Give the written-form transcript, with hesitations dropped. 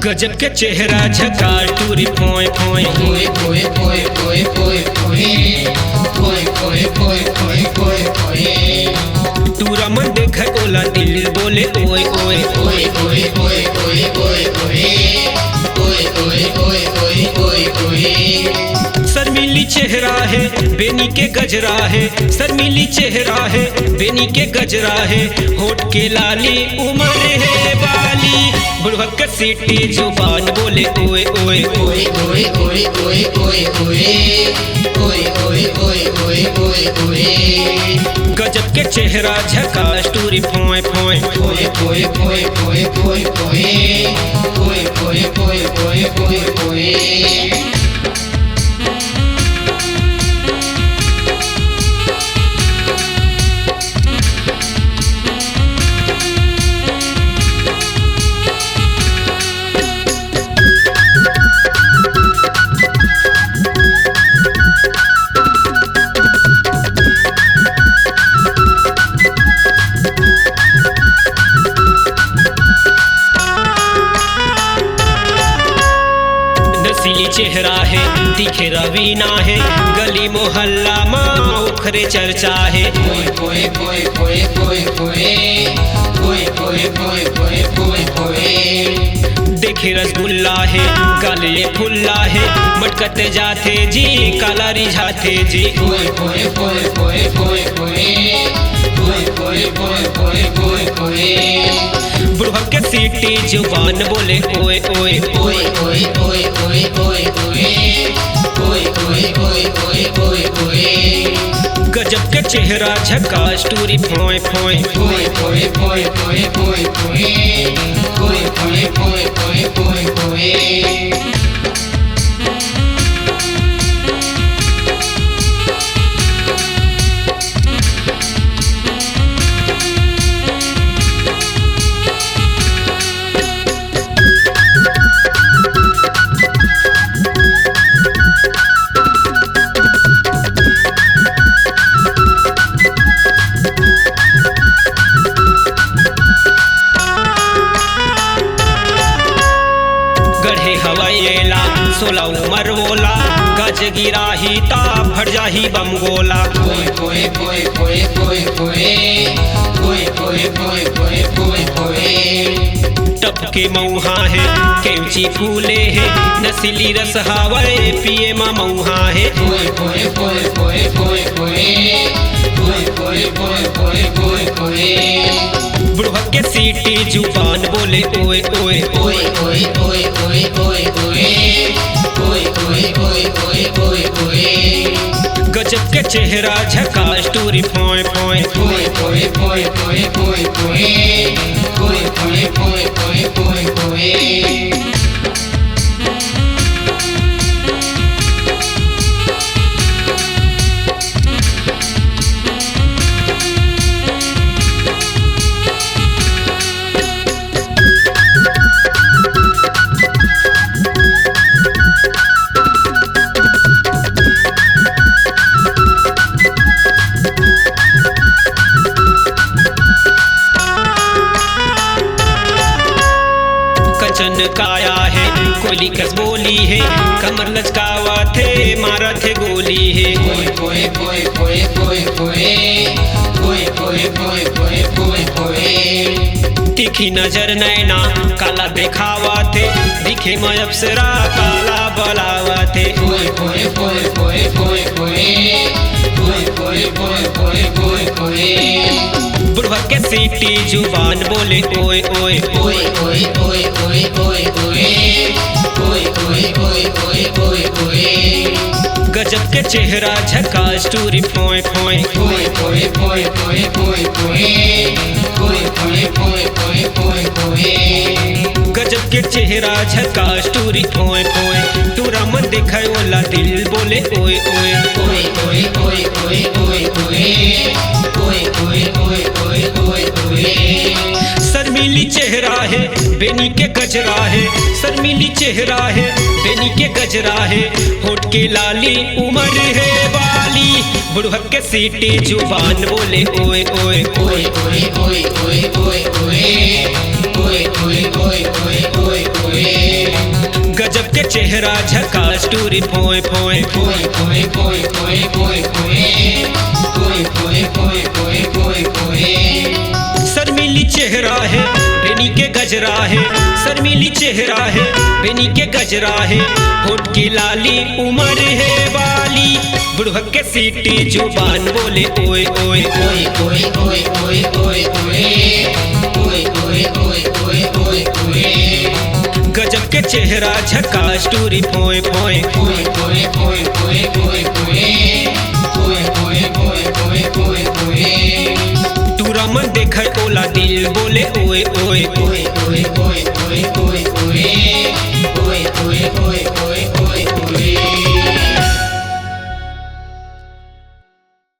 गजब के चेहरा झकास टूरी पोए पोए टूरा मन देख ओला दिल बोले ओए ओए शर्मीली चेहरा है बेनी के गजरा है, शर्मीली चेहरा है बेनी के गजरा है, होठ के लाली उमर है बाली, बुढ़वा के सीटी जुबान बोले ओए ओए ओए ओए ओए ओए ओए ओए ओए ओए ओए ओए गजब के चेहरा झकास टूरी पोए पोए ओए ओए ओए ओए ओए ओए ओए ओए ओए ओए चेहरा है दिखे रवीना है, गली मोहल्ला माँ उखरे चर्चा है, देखे रसगुल्ला है गले फुल्ला है, मटकते जाते जी काला रिझाते जी, बुढ़वा के सीटी जुबान बोले ओए ओए ओए ओए ओए ओए ओए ओए ओए ओए ओए ओए गजब के चेहरा झकास टूरी पोए पोए ओए ओए ओए ओए ओए ओए ओए ओए ओए ओए सोला उमर बोला गज गिरा ही ता फट जाही बम गोला, टपके मऊहा है केवची फूले है, नसीली रस हवाए पिए मा मऊहा है, बुढ़वा के सीटी जुबान बोले ओए ओए ओए ओए ओए ओए ओए ओए ओए ओए ओए ओए गजब के चेहरा झकास टूरी पोए पोए ओए ओए ओए ओए ओए ओए ओए ओए ओए ओए काया है कोयली कस बोली है, कमर लचकावा थे मारा थे गोली है, तीखी नजर नैना काला दिखावा थे, दिखे मैं अप्सरा काला बलावा थे, बुढ़वा के सीटी जुबान बोले ओए ओए ओए ओए ओए ओए ओए ओए ओए ओए ओए ओए गजब के चेहरा झकास टूरी पोए पोए ओए ओए ओए ओए ओए ओए ओए ओए ओए ओए गजब के चेहरा झकास टूरी पोए पोए टूरा मन दिखाए ओला दिल बोले ओए ओए ओए ओए ओए ओए ओए ओए ओए ओए ओए ओए ओए शर्मीली चेहरा है बेनी के गजरा है, शर्मीली चेहरा है, बेनी के गजरा है, होठ के लाली उम्र है वाली, बुढ़क के सीटी जुबान बोले ओए ओए ओए ओए ओए ओए ओए ओए ओए ओए ओए ओए ओए गजब के चेहरा झकास टूरी फोए फोए ओए ओए ओए ओए ओए ओए ओए ओए ओए ओए ओए शर्मीली चेहरा है, बेनी के गजरा है, शर्मीली चेहरा है, बेनी के गजरा है, होठ की लाली उम्र है वाली, बुढ़क के सीटी जुबान बोले ओए ओए ओए ओए ओए ओए ओए ओए ओए ओए ओए ओए ओए गजब के चेहरा झकास टूरी फोए फोए ओए ओए ओए ओए ओए ओए ओए ओए ओए ओए ओए टूरा मन देखै ओला दिल बोले ओए ओए ओए ओए ओए ओए ओए ओए ओए ओए